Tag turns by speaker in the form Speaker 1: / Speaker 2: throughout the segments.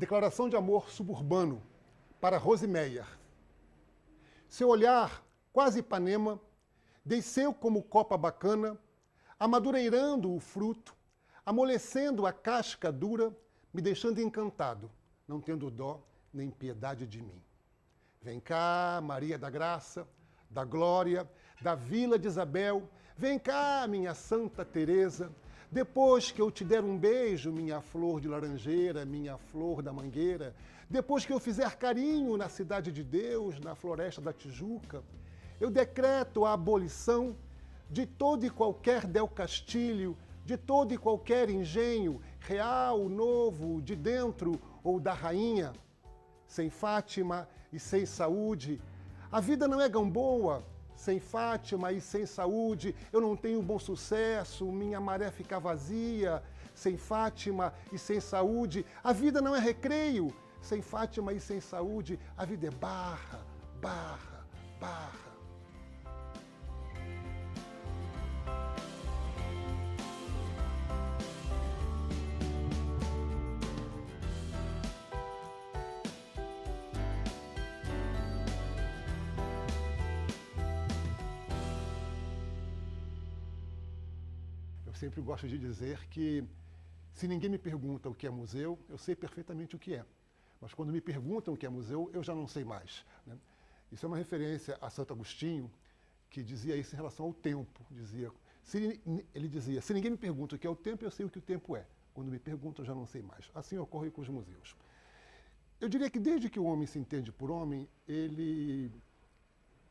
Speaker 1: Declaração de amor suburbano para Rosimeyer. Seu olhar, quase Ipanema, desceu como Copacabana, amadureirando o fruto, amolecendo a casca dura, me deixando encantado, não tendo dó nem piedade de mim. Vem cá, Maria da Graça, da Glória, da Vila de Isabel, vem cá, minha Santa Teresa, depois que eu te der um beijo, minha flor de laranjeira, minha flor da mangueira, depois que eu fizer carinho na cidade de Deus, na floresta da Tijuca, eu decreto a abolição de todo e qualquer Del Castilho, de todo e qualquer engenho, real, novo, de dentro ou da rainha. Sem Fátima e sem saúde, a vida não é Gamboa. Sem Fátima e sem saúde, eu não tenho bom sucesso, minha maré fica vazia. Sem Fátima e sem saúde, a vida não é recreio. Sem Fátima e sem saúde, a vida é barra, barra, barra. Eu sempre gosto de dizer que, se ninguém me pergunta o que é museu, eu sei perfeitamente o que é. Mas quando me perguntam o que é museu, eu já não sei mais, né? Isso é uma referência a Santo Agostinho, que dizia isso em relação ao tempo. Ele dizia, se ninguém me pergunta o que é o tempo, eu sei o que o tempo é. Quando me perguntam, eu já não sei mais. Assim ocorre com os museus. Eu diria que desde que o homem se entende por homem, ele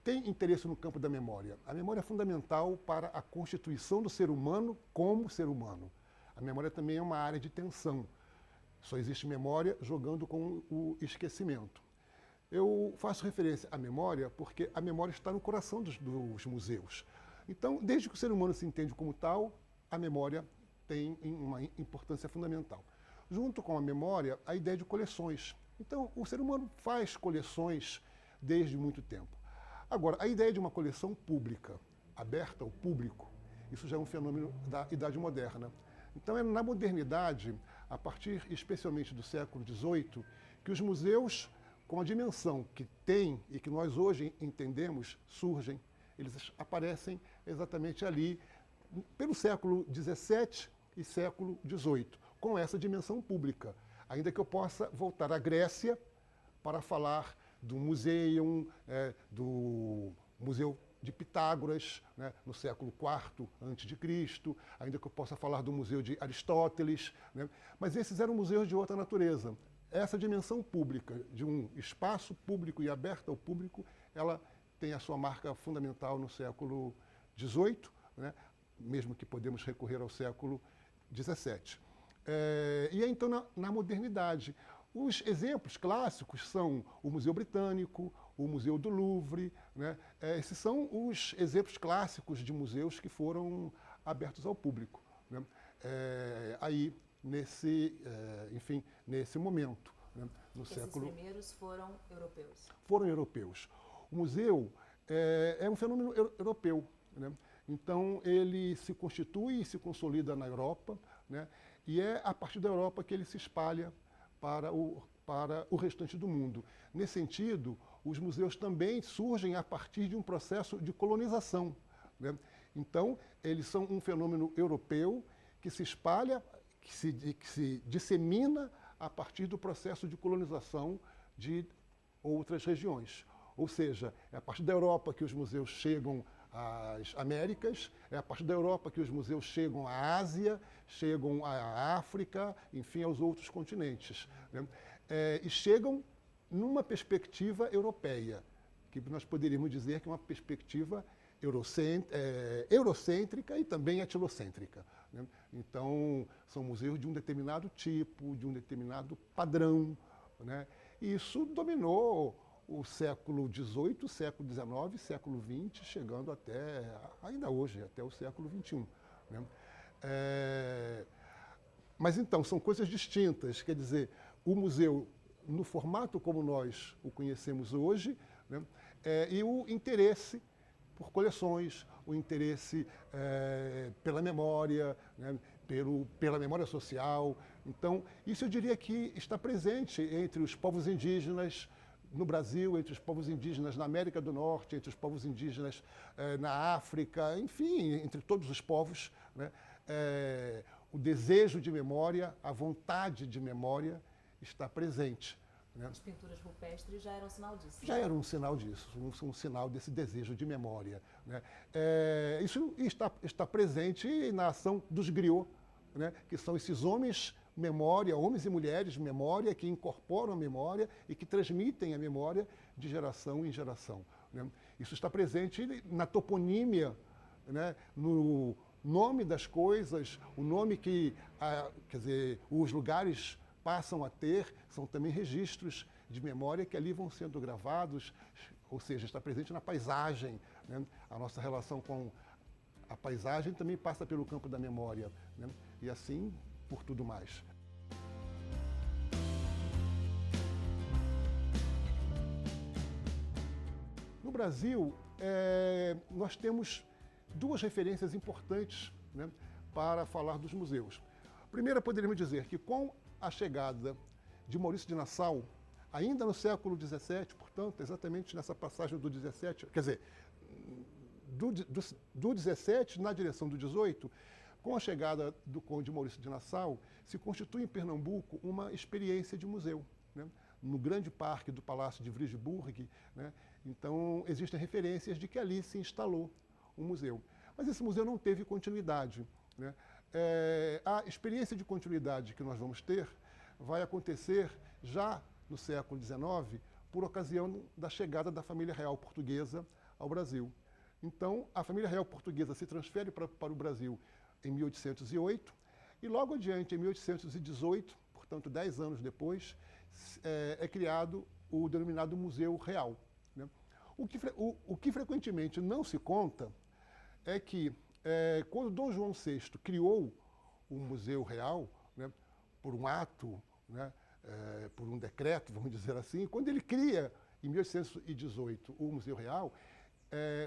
Speaker 1: tem interesse no campo da memória. A memória é fundamental para a constituição do ser humano como ser humano. A memória também é uma área de tensão. Só existe memória jogando com o esquecimento. Eu faço referência à memória porque a memória está no coração dos museus. Então, desde que o ser humano se entende como tal, a memória tem uma importância fundamental. Junto com a memória, a ideia de coleções. Então, o ser humano faz coleções desde muito tempo. Agora, a ideia de uma coleção pública, aberta ao público, isso já é um fenômeno da Idade Moderna. Então, é na modernidade, a partir especialmente do século XVIII, que os museus, com a dimensão que têm e que nós hoje entendemos, surgem. Eles aparecem exatamente ali, pelo século XVII e século XVIII, com essa dimensão pública. Ainda que eu possa voltar à Grécia para falar do Museu, do Museu de Pitágoras, né, no século IV a.C., ainda que eu possa falar do Museu de Aristóteles, né, mas esses eram museus de outra natureza. Essa dimensão pública, de um espaço público e aberto ao público, ela tem a sua marca fundamental no século XVIII, né, mesmo que podemos recorrer ao século XVII. E é então na modernidade. Os exemplos clássicos são o Museu Britânico, o Museu do Louvre, né? Esses são os exemplos clássicos de museus que foram abertos ao público, né? Aí, nesse momento, né? No século...
Speaker 2: Esses primeiros foram europeus?
Speaker 1: Foram europeus. O museu é um fenômeno europeu, né? Então, ele se constitui e se consolida na Europa, né? E é a partir da Europa que ele se espalha para o restante do mundo. Nesse sentido, os museus também surgem a partir de um processo de colonização, né? Então, eles são um fenômeno europeu que se espalha, que se dissemina a partir do processo de colonização de outras regiões. Ou seja, é a partir da Europa que os museus chegam às Américas, é a partir da Europa que os museus chegam à Ásia, chegam à África, enfim, aos outros continentes, né? E chegam numa perspectiva europeia, que nós poderíamos dizer que é uma perspectiva eurocêntrica e também etilocêntrica, né? Então, são museus de um determinado tipo, de um determinado padrão, né? E isso dominou o século XVIII, século XIX, século XX, chegando até, ainda hoje, até o século XXI, né? Mas então, são coisas distintas, quer dizer, o museu, no formato como nós o conhecemos hoje, né? E o interesse por coleções, o interesse pela memória, né? pela memória social. Então, isso eu diria que está presente entre os povos indígenas no Brasil, entre os povos indígenas na América do Norte, entre os povos indígenas na África, enfim, entre todos os povos, né? O desejo de memória, a vontade de memória está presente. Né?
Speaker 2: As pinturas rupestres já eram sinal disso.
Speaker 1: Já era um sinal disso, um sinal desse desejo de memória. Né? Isso está presente na ação dos griots, né? Que são esses homens memória, homens e mulheres memória, que incorporam a memória e que transmitem a memória de geração em geração. Né? Isso está presente na toponímia, né? No nome das coisas, o nome que, quer dizer, os lugares passam a ter, são também registros de memória que ali vão sendo gravados, ou seja, está presente na paisagem. Né? A nossa relação com a paisagem também passa pelo campo da memória, né? E assim por tudo mais. No Brasil, nós temos duas referências importantes, né, para falar dos museus. Primeiro, poderíamos dizer que com a chegada de Maurício de Nassau, ainda no século XVII, portanto, exatamente nessa passagem do XVII, quer dizer, do XVII na direção do XVIII, com a chegada do conde Maurício de Nassau, se constitui em Pernambuco uma experiência de museu, né? No grande parque do Palácio de Vriegeburg, né? Então, existem referências de que ali se instalou um museu. Mas esse museu não teve continuidade, né? A experiência de continuidade que nós vamos ter vai acontecer já no século XIX, por ocasião da chegada da família real portuguesa ao Brasil. Então, a família real portuguesa se transfere para o Brasil em 1808 e logo adiante, em 1818, portanto 10 anos depois, é criado o denominado Museu Real, né? O que frequentemente não se conta é que quando Dom João VI criou o Museu Real, né, por um ato, né, por um decreto, vamos dizer assim, quando ele cria, em 1818, o Museu Real,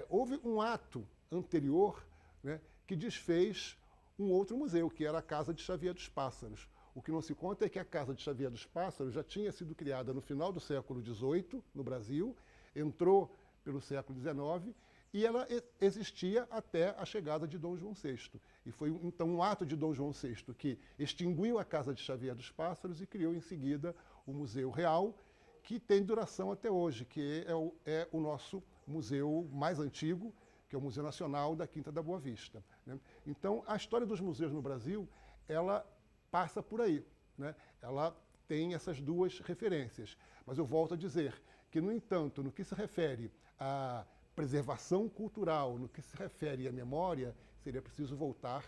Speaker 1: houve um ato anterior, né, que desfez um outro museu, que era a Casa de Xavier dos Pássaros. O que não se conta é que a Casa de Xavier dos Pássaros já tinha sido criada no final do século XVIII, no Brasil, entrou pelo século XIX, e ela existia até a chegada de Dom João VI. E foi, então, um ato de Dom João VI que extinguiu a Casa de Xavier dos Pássaros e criou, em seguida, o Museu Real, que tem duração até hoje, que é o nosso museu mais antigo, que é o Museu Nacional da Quinta da Boa Vista, né? Então, a história dos museus no Brasil, ela passa por aí, né? Ela tem essas duas referências. Mas eu volto a dizer que, no entanto, no que se refere à preservação cultural, no que se refere à memória, seria preciso voltar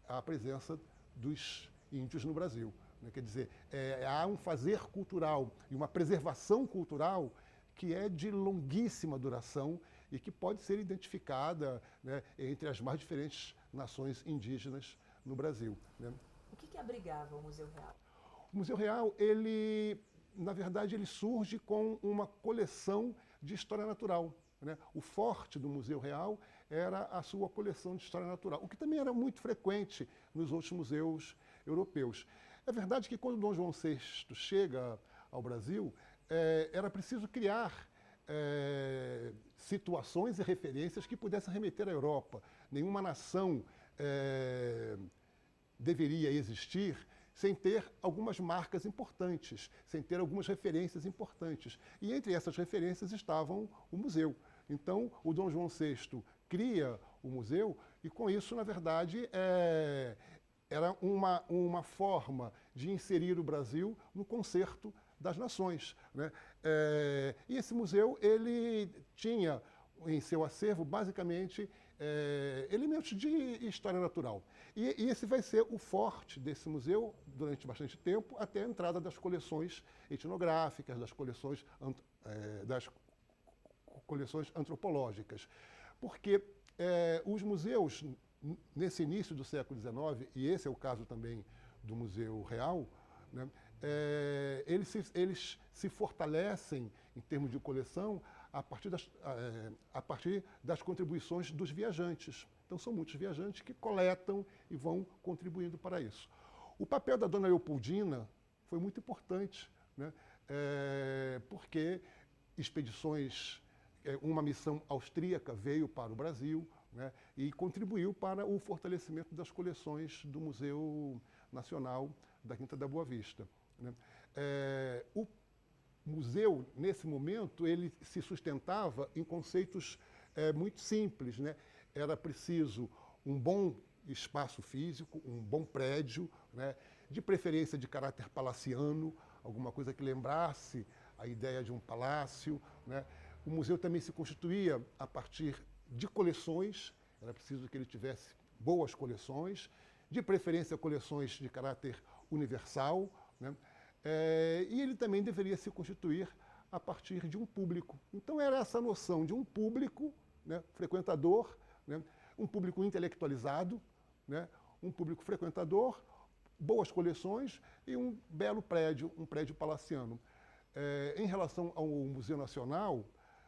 Speaker 1: à presença dos índios no Brasil, né? Quer dizer, há um fazer cultural e uma preservação cultural que é de longuíssima duração e que pode ser identificada, né, entre as mais diferentes nações indígenas no Brasil, né?
Speaker 2: O que abrigava o Museu Real?
Speaker 1: O Museu Real, na verdade, ele surge com uma coleção de história natural, né? O forte do Museu Real era a sua coleção de história natural, o que também era muito frequente nos outros museus europeus. É verdade que quando Dom João VI chega ao Brasil, era preciso criar situações e referências que pudessem remeter à Europa. Nenhuma nação deveria existir sem ter algumas marcas importantes, sem ter algumas referências importantes. E entre essas referências estavam o museu. Então, o Dom João VI cria o museu e, com isso, na verdade, era uma forma de inserir o Brasil no concerto das nações, né? E esse museu, ele tinha em seu acervo, basicamente, elementos de história natural. E esse vai ser o forte desse museu durante bastante tempo, até a entrada das coleções etnográficas, das coleções antropológicas. Porque os museus, nesse início do século XIX, e esse é o caso também do Museu Real, né, eles se fortalecem, em termos de coleção, a partir das contribuições dos viajantes. Então, são muitos viajantes que coletam e vão contribuindo para isso. O papel da dona Leopoldina foi muito importante, né? Porque expedições, uma missão austríaca veio para o Brasil, né? E contribuiu para o fortalecimento das coleções do Museu Nacional da Quinta da Boa Vista, né? O museu, nesse momento, ele se sustentava em conceitos muito simples, né? Era preciso um bom espaço físico, um bom prédio, né? De preferência de caráter palaciano, alguma coisa que lembrasse a ideia de um palácio, né? O museu também se constituía a partir de coleções, era preciso que ele tivesse boas coleções, de preferência coleções de caráter universal, né? E ele também deveria se constituir a partir de um público. Então era essa noção de um público, né, frequentador, né, um público intelectualizado, né, um público frequentador, boas coleções e um belo prédio, um prédio palaciano. Em relação ao Museu Nacional,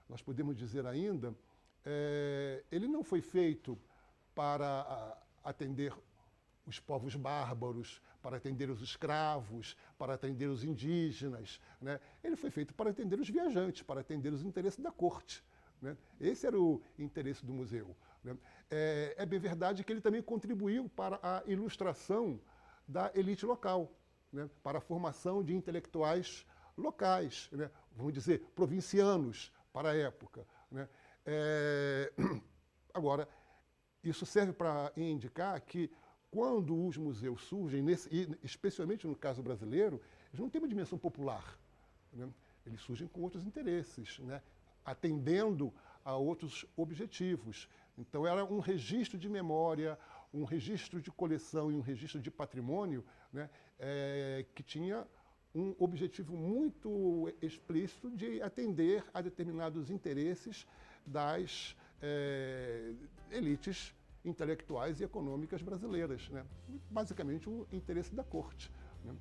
Speaker 1: nós podemos dizer ainda, ele não foi feito para atender os povos bárbaros, para atender os escravos, para atender os indígenas, né? Ele foi feito para atender os viajantes, para atender os interesses da corte, né? Esse era o interesse do museu, né? É bem verdade que ele também contribuiu para a ilustração da elite local, né? Para a formação de intelectuais locais, né? Vamos dizer, provincianos para a época, né? Agora, isso serve para indicar que quando os museus surgem, especialmente no caso brasileiro, eles não têm uma dimensão popular, né? Eles surgem com outros interesses, né? Atendendo a outros objetivos. Então, era um registro de memória, um registro de coleção e um registro de patrimônio, né? Que tinha um objetivo muito explícito de atender a determinados interesses das elites intelectuais e econômicas brasileiras, né? Basicamente o interesse da corte, né?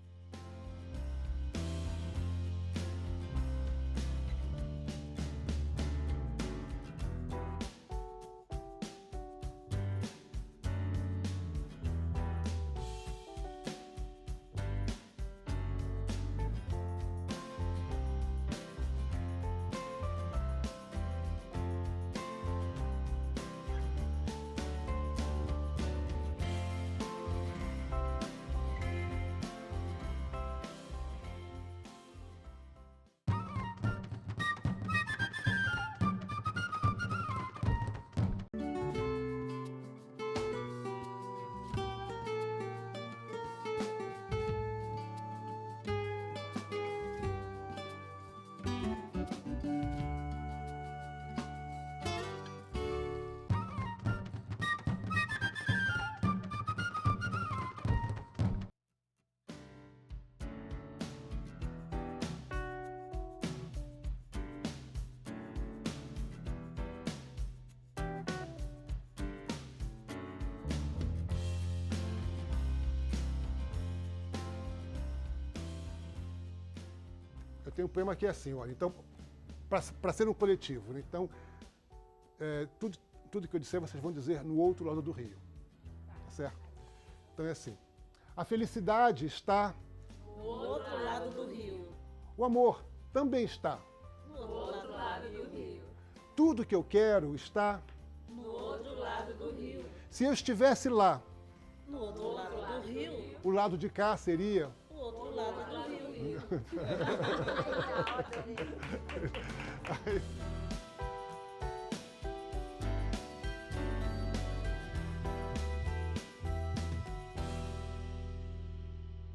Speaker 1: Eu tenho um poema que é assim, olha, então, para ser um coletivo, né? Então, tudo que eu disser, vocês vão dizer no outro lado do rio, certo? Então é assim, a felicidade está
Speaker 3: no outro lado do rio.
Speaker 1: O amor também está
Speaker 3: no outro lado do rio.
Speaker 1: Tudo que eu quero está
Speaker 3: no outro lado do rio.
Speaker 1: Se eu estivesse lá,
Speaker 3: no outro lado do rio,
Speaker 1: o lado de cá seria
Speaker 3: o outro lado do rio.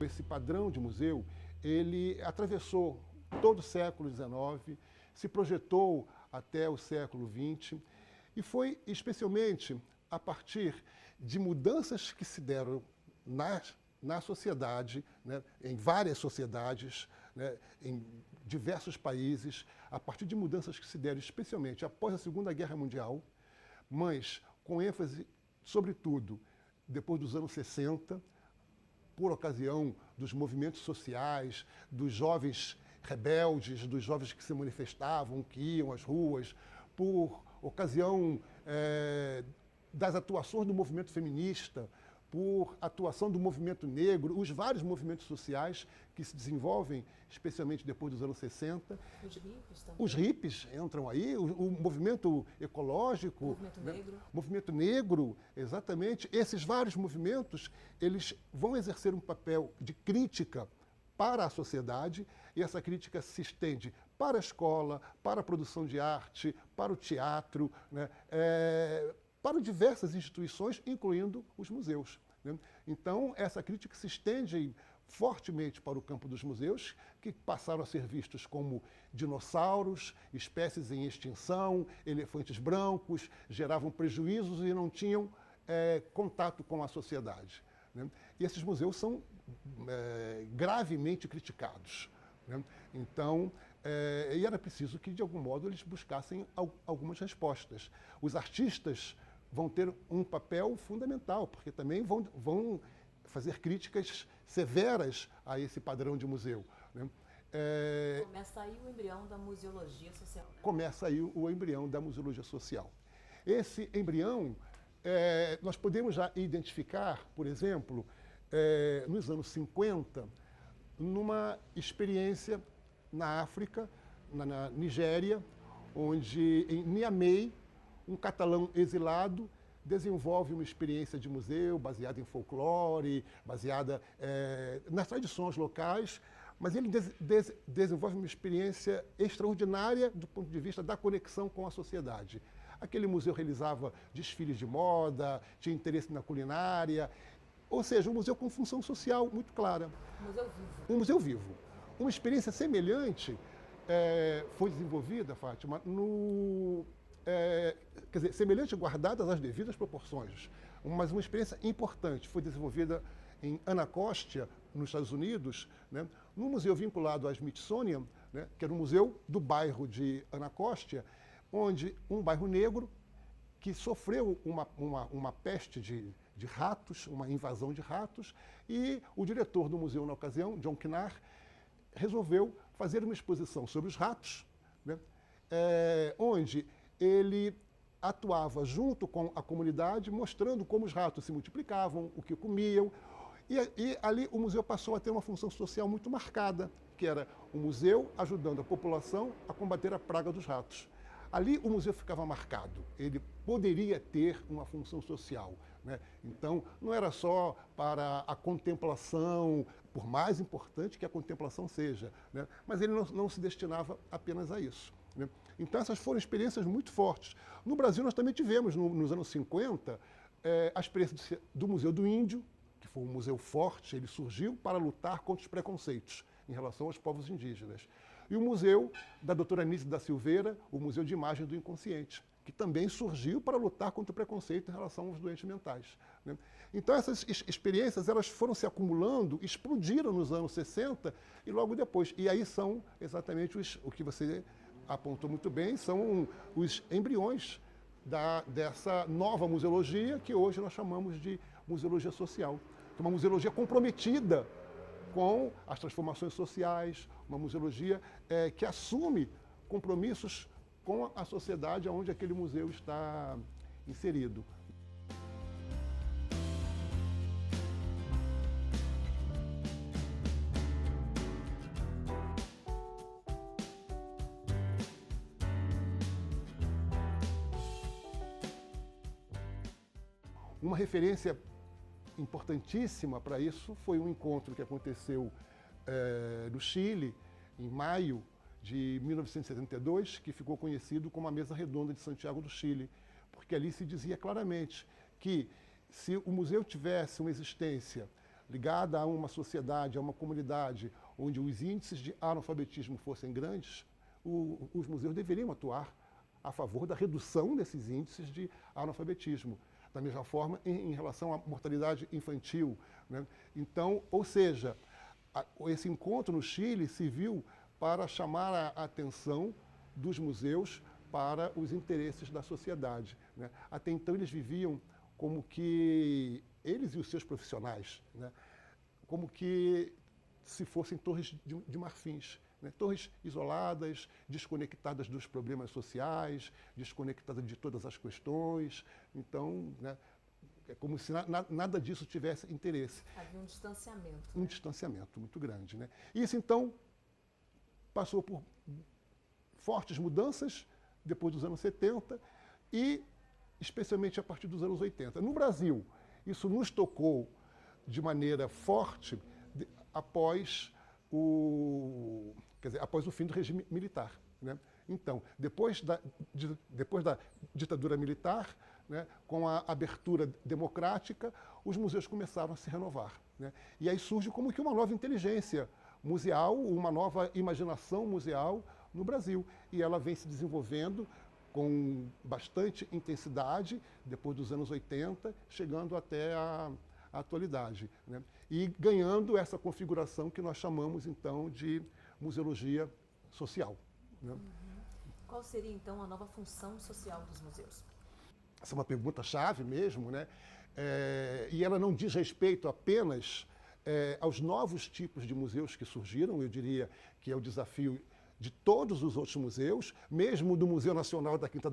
Speaker 1: Esse padrão de museu, ele atravessou todo o século XIX, se projetou até o século XX e foi especialmente a partir de mudanças que se deram na sociedade, né, em várias sociedades, né, em diversos países, a partir de mudanças que se deram especialmente após a Segunda Guerra Mundial, mas com ênfase, sobretudo, depois dos anos 60, por ocasião dos movimentos sociais, dos jovens rebeldes, dos jovens que se manifestavam, que iam às ruas, por ocasião das atuações do movimento feminista, por atuação do movimento negro, os vários movimentos sociais que se desenvolvem, especialmente depois dos anos 60.
Speaker 2: Os hippies também.
Speaker 1: Os hippies entram aí, o movimento ecológico,
Speaker 2: O movimento negro.
Speaker 1: movimento negro, exatamente. Esses vários movimentos, eles vão exercer um papel de crítica para a sociedade, e essa crítica se estende para a escola, para a produção de arte, para o teatro, né? Para diversas instituições, incluindo os museus, né? Então, essa crítica se estende fortemente para o campo dos museus, que passaram a ser vistos como dinossauros, espécies em extinção, elefantes brancos, geravam prejuízos e não tinham contato com a sociedade, né? E esses museus são gravemente criticados, né? Então, e era preciso que, de algum modo, eles buscassem algumas respostas. Os artistas vão ter um papel fundamental, porque também vão fazer críticas severas a esse padrão de museu, né?
Speaker 2: Começa aí o embrião da museologia social. Né?
Speaker 1: Começa aí o embrião da museologia social. Esse embrião, nós podemos já identificar, por exemplo, nos anos 50, numa experiência na África, na Nigéria, onde em Niamey, um catalão exilado desenvolve uma experiência de museu baseada em folclore, baseada nas tradições locais, mas ele desenvolve uma experiência extraordinária do ponto de vista da conexão com a sociedade. Aquele museu realizava desfiles de moda, tinha interesse na culinária, ou seja, um museu com função social muito clara.
Speaker 2: Museu vivo.
Speaker 1: Um museu vivo. Uma experiência semelhante foi desenvolvida, Fátima, quer dizer, semelhante guardadas as devidas proporções, mas uma experiência importante foi desenvolvida em Anacostia, nos Estados Unidos, né, num museu vinculado à Smithsonian, né, que era um museu do bairro de Anacostia, onde um bairro negro que sofreu uma peste de ratos, uma invasão de ratos, e o diretor do museu na ocasião, John Knar, resolveu fazer uma exposição sobre os ratos, né, onde ele atuava junto com a comunidade, mostrando como os ratos se multiplicavam, o que comiam, e ali o museu passou a ter uma função social muito marcada, que era o museu ajudando a população a combater a praga dos ratos. Ali o museu ficava marcado, ele poderia ter uma função social, né? Então, não era só para a contemplação, por mais importante que a contemplação seja, né? Mas ele não se destinava apenas a isso, né? Então, essas foram experiências muito fortes. No Brasil, nós também tivemos, nos anos 50, a experiência do Museu do Índio, que foi um museu forte, ele surgiu para lutar contra os preconceitos em relação aos povos indígenas. E o museu da doutora Anísia da Silveira, o Museu de Imagem do Inconsciente, que também surgiu para lutar contra o preconceito em relação aos doentes mentais, né? Então, essas experiências elas foram se acumulando, explodiram nos anos 60 e logo depois. E aí são exatamente o que você apontou muito bem, são os embriões dessa nova museologia que hoje nós chamamos de museologia social. Uma museologia comprometida com as transformações sociais, uma museologia que assume compromissos com a sociedade onde aquele museu está inserido. Uma referência importantíssima para isso foi um encontro que aconteceu no Chile, em maio de 1972, que ficou conhecido como a Mesa Redonda de Santiago do Chile, porque ali se dizia claramente que se o museu tivesse uma existência ligada a uma sociedade, a uma comunidade, onde os índices de analfabetismo fossem grandes, os museus deveriam atuar a favor da redução desses índices de analfabetismo. Da mesma forma, em relação à mortalidade infantil, né? Então, ou seja, esse encontro no Chile serviu para chamar a atenção dos museus para os interesses da sociedade, né? Até então eles viviam como que, eles e os seus profissionais, né? Como que se fossem torres de marfins, né? Torres isoladas, desconectadas dos problemas sociais, desconectadas de todas as questões. Então, né, é como se nada disso tivesse interesse.
Speaker 2: Havia um distanciamento.
Speaker 1: Um distanciamento muito grande, né? Isso, então, passou por fortes mudanças depois dos anos 70 e especialmente a partir dos anos 80. No Brasil, isso nos tocou de maneira forte após o fim do regime militar, né? Então, depois da ditadura militar, né, com a abertura democrática, os museus começaram a se renovar, né? E aí surge como que uma nova inteligência museal, uma nova imaginação museal no Brasil. E ela vem se desenvolvendo com bastante intensidade depois dos anos 80, chegando até a atualidade, né? E ganhando essa configuração que nós chamamos, então, de museologia social, né?
Speaker 2: Qual seria, então, a nova função social dos museus?
Speaker 1: Essa é uma pergunta-chave mesmo, né? E ela não diz respeito apenas aos novos tipos de museus que surgiram. Eu diria que é o desafio de todos os outros museus, mesmo do Museu Nacional da Quinta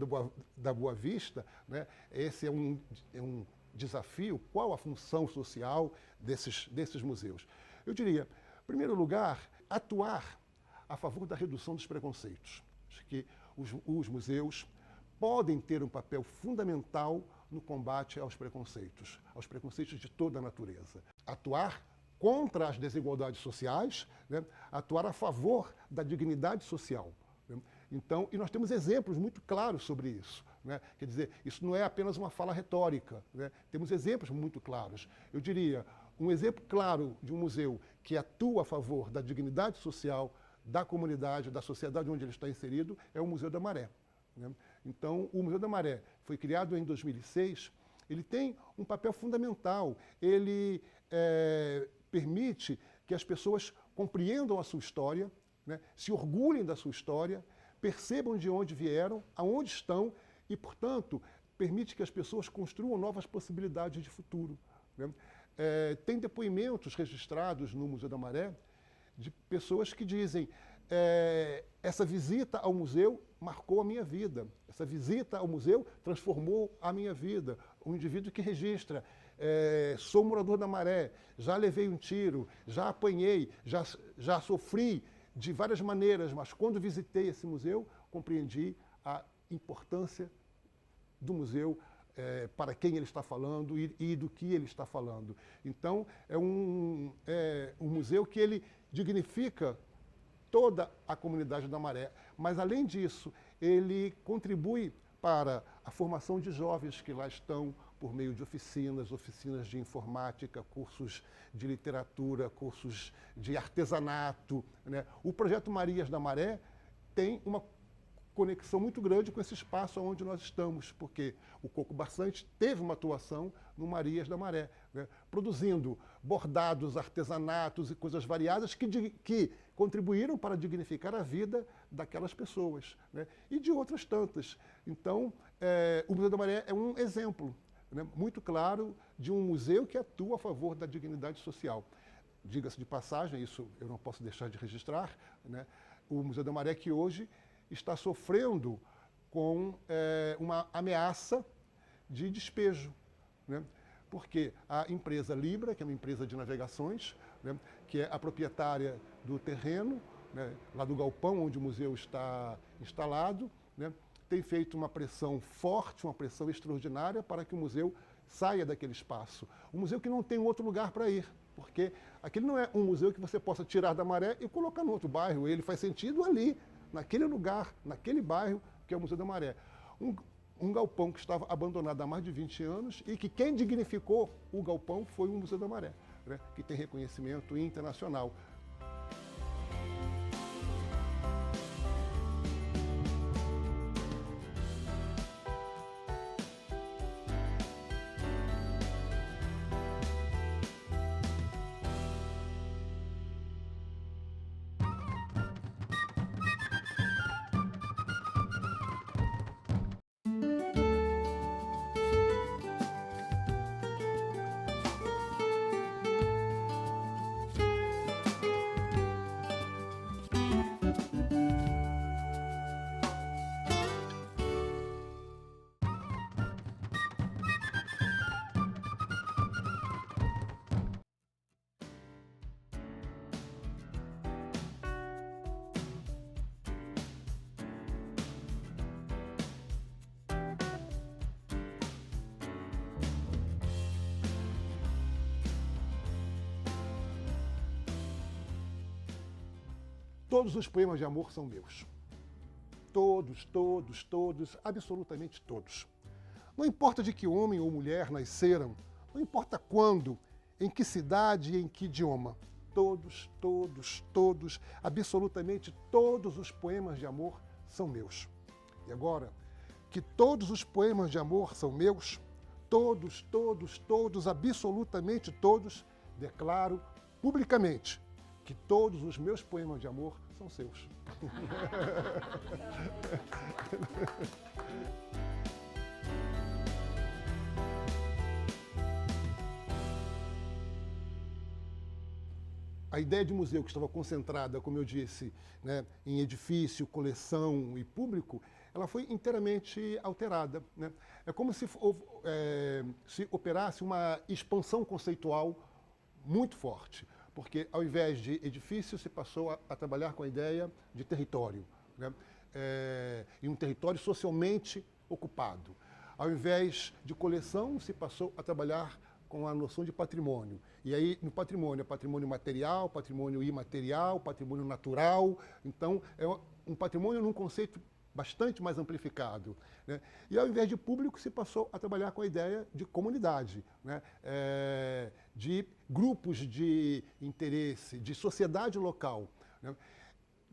Speaker 1: da Boa Vista, né? Esse é um desafio. Qual a função social desses museus? Eu diria, em primeiro lugar, atuar a favor da redução dos preconceitos. Acho que os museus podem ter um papel fundamental no combate aos preconceitos de toda a natureza. Atuar contra as desigualdades sociais, né? Atuar a favor da dignidade social, né? Então, e nós temos exemplos muito claros sobre isso, né? Quer dizer, isso não é apenas uma fala retórica, né? Temos exemplos muito claros. Eu diria, um exemplo claro de um museu que atua a favor da dignidade social, da comunidade, da sociedade onde ele está inserido, é o Museu da Maré, né? Então, o Museu da Maré foi criado em 2006, ele tem um papel fundamental. Ele permite que as pessoas compreendam a sua história, né, se orgulhem da sua história, percebam de onde vieram, aonde estão e, portanto, permite que as pessoas construam novas possibilidades de futuro, né? Tem depoimentos registrados no Museu da Maré de pessoas que dizem: essa visita ao museu marcou a minha vida, essa visita ao museu transformou a minha vida. Um indivíduo que registra: sou morador da Maré, já levei um tiro, já apanhei, já sofri de várias maneiras, mas quando visitei esse museu, compreendi a importância do museu para quem ele está falando e do que ele está falando. Então, é um museu que ele dignifica toda a comunidade da Maré, mas, além disso, ele contribui para a formação de jovens que lá estão por meio de oficinas de informática, cursos de literatura, cursos de artesanato, né? O Projeto Marias da Maré tem uma conexão muito grande com esse espaço onde nós estamos, porque o Coco Barçante teve uma atuação no Marias da Maré, né? Produzindo bordados, artesanatos e coisas variadas que contribuíram para dignificar a vida daquelas pessoas, né? E de outras tantas. Então, o Museu da Maré é um exemplo, né, muito claro de um museu que atua a favor da dignidade social. Diga-se de passagem, isso eu não posso deixar de registrar, né? O Museu da Maré que hoje está sofrendo com uma ameaça de despejo, né? Porque a empresa Libra, que é uma empresa de navegações, né, que é a proprietária do terreno, né, lá do galpão onde o museu está instalado, né, tem feito uma pressão forte, uma pressão extraordinária para que o museu saia daquele espaço. Um museu que não tem outro lugar para ir, porque aquele não é um museu que você possa tirar da Maré e colocar no outro bairro. Ele faz sentido ali, naquele lugar, naquele bairro que é o Museu da Maré. Um galpão que estava abandonado há mais de 20 anos e que quem dignificou o galpão foi o Museu da Maré, né, que tem reconhecimento internacional. Todos os poemas de amor são meus. Todos, todos, todos, absolutamente todos. Não importa de que homem ou mulher nasceram, não importa quando, em que cidade e em que idioma. Todos, todos, todos, absolutamente todos os poemas de amor são meus. E agora, que todos os poemas de amor são meus, todos, todos, todos, absolutamente todos, declaro publicamente que todos os meus poemas de amor são seus. A ideia de museu que estava concentrada, como eu disse, né, em edifício, coleção e público, ela foi inteiramente alterada, né? É como se operasse uma expansão conceitual muito forte, porque ao invés de edifício se passou a trabalhar com a ideia de território, né? E um território socialmente ocupado. Ao invés de coleção se passou a trabalhar com a noção de patrimônio. E aí, no patrimônio, é patrimônio material, patrimônio imaterial, patrimônio natural. Então, é um patrimônio num conceito bastante mais amplificado, né? E ao invés de público, se passou a trabalhar com a ideia de comunidade, né? De grupos de interesse, de sociedade local, né?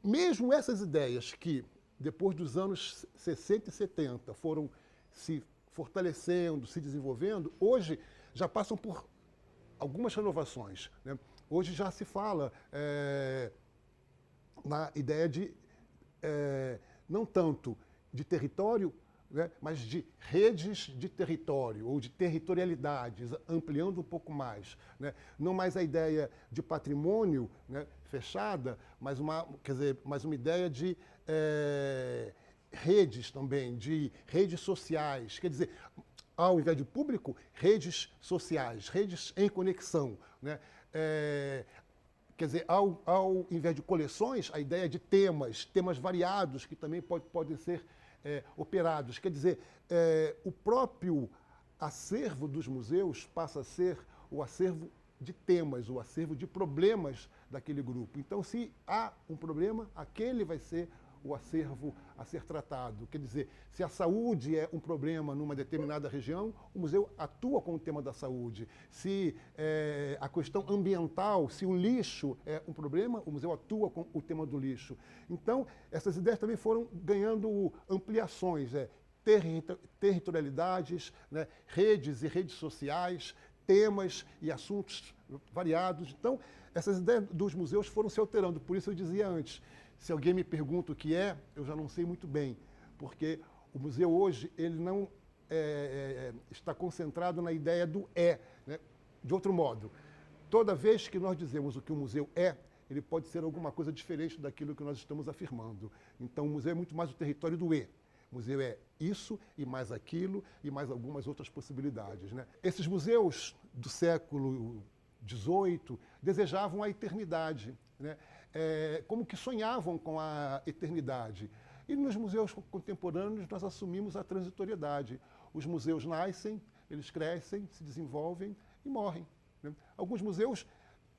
Speaker 1: Mesmo essas ideias que, depois dos anos 60 e 70, foram se fortalecendo, se desenvolvendo, hoje já passam por algumas renovações, né? Hoje já se fala na ideia de, não tanto de território, né, mas de redes de território ou de territorialidades, ampliando um pouco mais, né? Não mais a ideia de patrimônio, né, fechada, mas uma ideia de redes também, de redes sociais. Quer dizer, ao invés de público, redes sociais, redes em conexão, né? Quer dizer, ao invés de coleções, a ideia de temas variados que também podem ser operados. Quer dizer, o próprio acervo dos museus passa a ser o acervo de temas, o acervo de problemas daquele grupo. Então, se há um problema, aquele vai ser o acervo a ser tratado. Quer dizer, se a saúde é um problema numa determinada região, o museu atua com o tema da saúde. Se a questão ambiental, se o lixo é um problema, o museu atua com o tema do lixo. Então, essas ideias também foram ganhando ampliações, territorialidades, né, redes e redes sociais, temas e assuntos variados. Então, essas ideias dos museus foram se alterando. Por isso eu dizia antes, se alguém me pergunta o que é, eu já não sei muito bem, porque o museu hoje ele não está concentrado na ideia do né? De outro modo, toda vez que nós dizemos o que o museu é, ele pode ser alguma coisa diferente daquilo que nós estamos afirmando. Então, o museu é muito mais o território do O museu é isso e mais aquilo e mais algumas outras possibilidades, né? Esses museus do século XVIII desejavam a eternidade, né? Como que sonhavam com a eternidade. E nos museus contemporâneos nós assumimos a transitoriedade. Os museus nascem, eles crescem, se desenvolvem e morrem, né? Alguns museus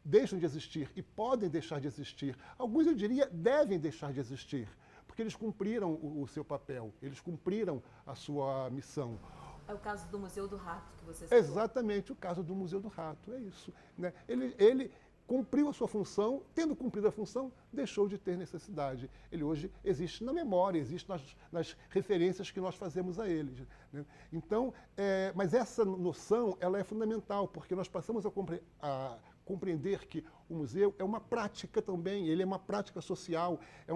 Speaker 1: deixam de existir e podem deixar de existir. Alguns, eu diria, devem deixar de existir, porque eles cumpriram o seu papel, eles cumpriram a sua missão.
Speaker 2: É o caso do Museu do Rato que você citou.
Speaker 1: Exatamente, o caso do Museu do Rato, é isso, né? Ele cumpriu a sua função, tendo cumprido a função, deixou de ter necessidade. Ele hoje existe na memória, existe nas referências que nós fazemos a ele, né? Então, mas essa noção ela é fundamental, porque nós passamos a compreender que o museu é uma prática também, ele é uma prática social, é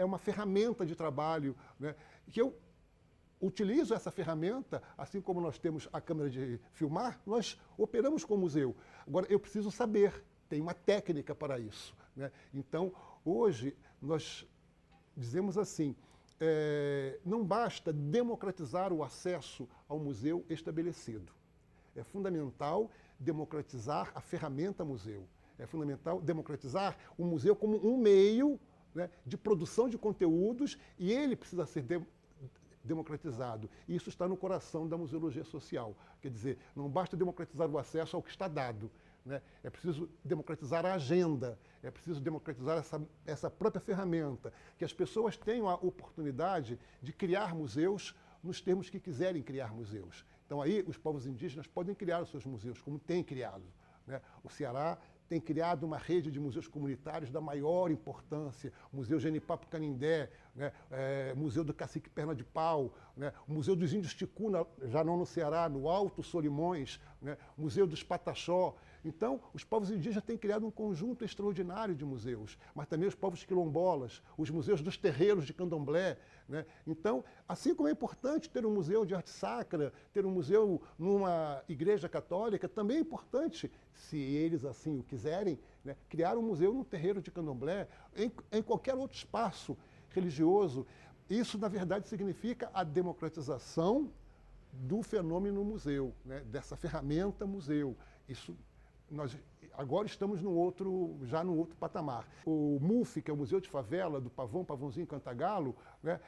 Speaker 1: uma ferramenta de trabalho, né? Que eu utilizo essa ferramenta, assim como nós temos a câmera de filmar, nós operamos com o museu. Agora, eu preciso saber, tem uma técnica para isso, né? Então, hoje, nós dizemos assim, não basta democratizar o acesso ao museu estabelecido. É fundamental democratizar a ferramenta museu. É fundamental democratizar o museu como um meio, né, de produção de conteúdos, e ele precisa ser democratizado. E isso está no coração da museologia social. Quer dizer, não basta democratizar o acesso ao que está dado, né? É preciso democratizar a agenda, é preciso democratizar essa própria ferramenta, que as pessoas tenham a oportunidade de criar museus nos termos que quiserem criar museus. Então aí os povos indígenas podem criar os seus museus, como têm criado, né? O Ceará tem criado uma rede de museus comunitários da maior importância, o Museu Genipapo Canindé, né? Museu do Cacique Perna de Pau, né? O Museu dos Índios Ticuna, já não no Ceará, no Alto Solimões, né? Museu dos Pataxó. Então, os povos indígenas têm criado um conjunto extraordinário de museus, mas também os povos quilombolas, os museus dos terreiros de candomblé, né? Então, assim como é importante ter um museu de arte sacra, ter um museu numa igreja católica, também é importante, se eles assim o quiserem, né, criar um museu num terreiro de candomblé, em qualquer outro espaço religioso. Isso, na verdade, significa a democratização do fenômeno museu, né, dessa ferramenta museu. Isso, nós agora estamos já num outro patamar. O MUF, que é o Museu de Favela, do Pavão, Pavãozinho, Cantagalo, né,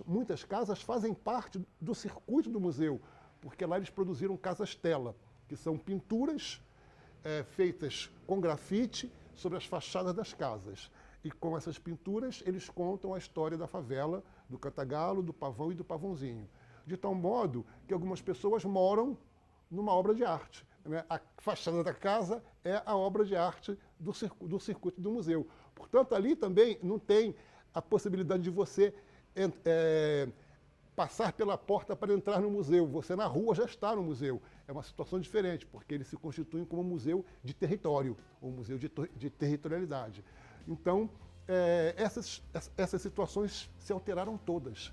Speaker 1: muitas casas fazem parte do circuito do museu, porque lá eles produziram casas-tela, que são pinturas feitas com grafite sobre as fachadas das casas. E com essas pinturas, eles contam a história da favela, do Cantagalo, do Pavão e do Pavãozinho. De tal modo que algumas pessoas moram numa obra de arte, né? A fachada da casa é a obra de arte do circuito do museu. Portanto, ali também não tem a possibilidade de você passar pela porta para entrar no museu. Você, na rua, já está no museu. É uma situação diferente, porque eles se constituem como um museu de território, ou museu de territorialidade. Então, essas situações se alteraram todas.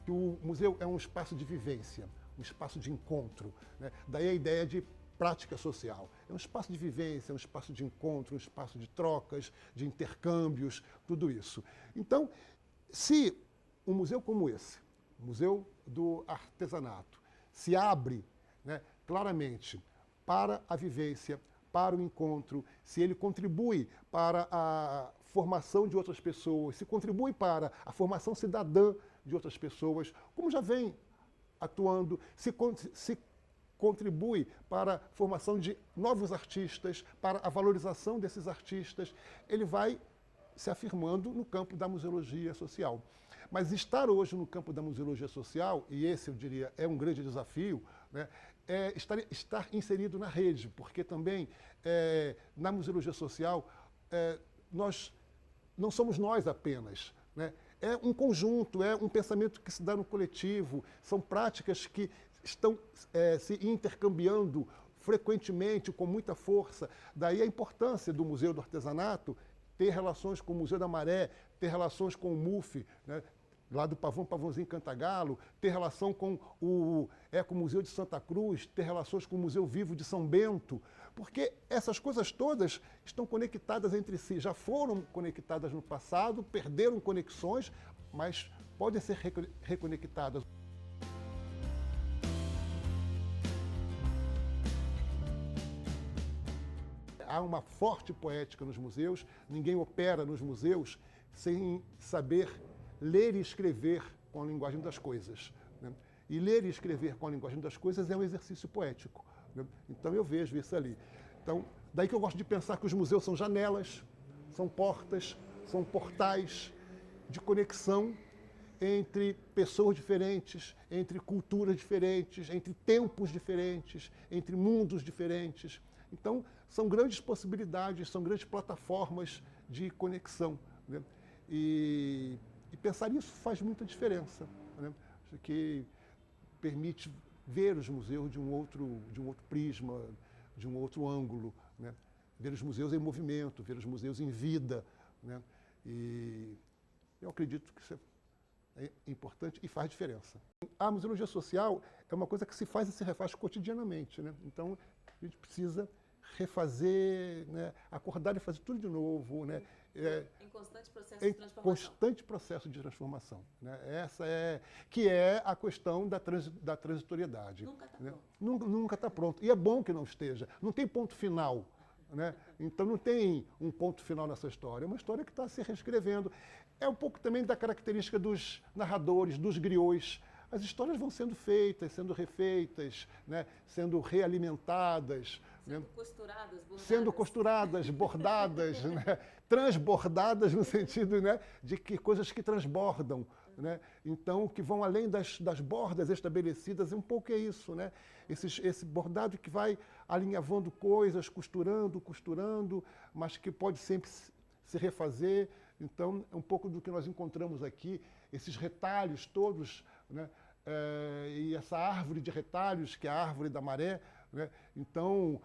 Speaker 1: O museu é um espaço de vivência, um espaço de encontro, né? Daí a ideia de prática social. É um espaço de vivência, é um espaço de encontro, um espaço de trocas, de intercâmbios, tudo isso. Então, se um museu como esse, o Museu do Artesanato, se abre, né, claramente para a vivência, para o encontro, se ele contribui para a formação de outras pessoas, se contribui para a formação cidadã de outras pessoas, como já vem atuando, se contribui para a formação de novos artistas, para a valorização desses artistas, ele vai se afirmando no campo da museologia social. Mas estar hoje no campo da museologia social, e esse eu diria é um grande desafio, né, é estar inserido na rede, porque também na museologia social nós não somos nós apenas, né? É um conjunto, é um pensamento que se dá no coletivo, são práticas que estão se intercambiando frequentemente, com muita força. Daí a importância do Museu do Artesanato ter relações com o Museu da Maré, ter relações com o MUF, né, lá do Pavão, Pavãozinho, Cantagalo, ter relação com o Museu de Santa Cruz, ter relações com o Museu Vivo de São Bento, porque essas coisas todas estão conectadas entre si, já foram conectadas no passado, perderam conexões, mas podem ser reconectadas. Há uma forte poética nos museus, ninguém opera nos museus sem saber ler e escrever com a linguagem das coisas, né? E ler e escrever com a linguagem das coisas é um exercício poético, né? Então eu vejo isso ali. Então, daí que eu gosto de pensar que os museus são janelas, são portas, são portais de conexão entre pessoas diferentes, entre culturas diferentes, entre tempos diferentes, entre mundos diferentes. Então, são grandes possibilidades, são grandes plataformas de conexão, né? E pensar nisso faz muita diferença, né? Acho que permite ver os museus de um outro prisma, de um outro ângulo, né? Ver os museus em movimento, ver os museus em vida, né? E eu acredito que isso é importante e faz diferença. A museologia social é uma coisa que se faz e se refaz cotidianamente, né? Então, a gente precisa refazer, né? Acordar e fazer tudo de novo, né?
Speaker 2: Em constante processo
Speaker 1: em
Speaker 2: de transformação.
Speaker 1: constante processo de transformação, né? Essa que é a questão da transitoriedade.
Speaker 2: Nunca está
Speaker 1: né?
Speaker 2: pronto.
Speaker 1: Nunca está pronto. E é bom que não esteja. Não tem ponto final. Né? Então não tem um ponto final nessa história. É uma história que está se reescrevendo. É um pouco também da característica dos narradores, dos griots. As histórias vão sendo feitas, sendo refeitas, né? Sendo realimentadas.
Speaker 2: Sendo costuradas, bordadas.
Speaker 1: Sendo costuradas, bordadas, né? Transbordadas no sentido, né? De que coisas que transbordam, né? Então, que vão além das bordas estabelecidas, um pouco é isso, né? Esse bordado que vai alinhavando coisas, costurando, mas que pode sempre se refazer. Então, é um pouco do que nós encontramos aqui, esses retalhos todos, né? E essa árvore de retalhos, que é a árvore da maré, né? Então,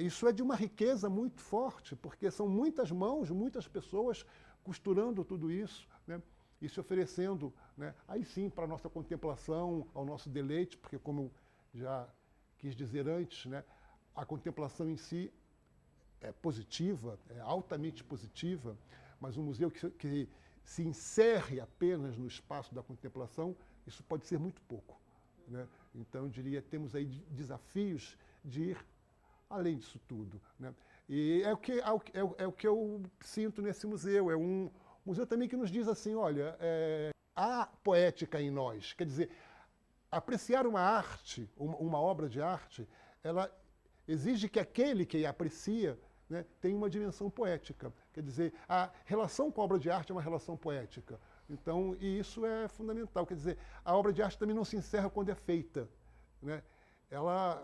Speaker 1: isso é de uma riqueza muito forte, porque são muitas mãos, muitas pessoas costurando tudo isso, né? E se oferecendo, né? Aí sim, para a nossa contemplação, ao nosso deleite, porque como eu já quis dizer antes, né? A contemplação em si é positiva, é altamente positiva, mas um museu que se encerre apenas no espaço da contemplação, isso pode ser muito pouco, né? Então, eu diria, temos aí desafios de ir além disso tudo, né? E é o que eu sinto nesse museu. É um museu também que nos diz assim, olha, há poética em nós. Quer dizer, apreciar uma arte, uma obra de arte, ela exige que aquele que a aprecia, né, tenha uma dimensão poética. Quer dizer, a relação com a obra de arte é uma relação poética. Então, e isso é fundamental. Quer dizer, a obra de arte também não se encerra quando é feita, né?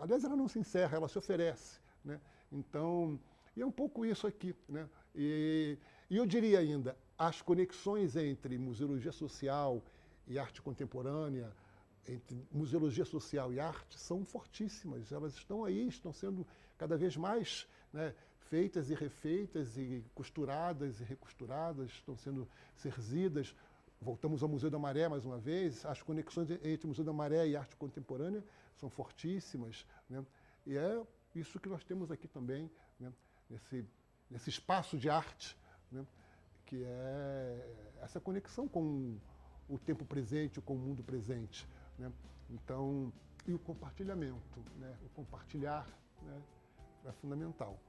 Speaker 1: Aliás, ela não se encerra, ela se oferece, né? Então, e é um pouco isso aqui, né? E eu diria ainda, as conexões entre museologia social e arte contemporânea, entre museologia social e arte, são fortíssimas. Elas estão aí, estão sendo cada vez mais, né, feitas e refeitas e costuradas e recosturadas, estão sendo serzidas. Voltamos ao Museu da Maré mais uma vez. As conexões entre o Museu da Maré e arte contemporânea são fortíssimas, né? E é isso que nós temos aqui também, né? Nesse espaço de arte, né? Que é essa conexão com o tempo presente, com o mundo presente, né? Então, e o compartilhamento, né? O compartilhar, né, é fundamental.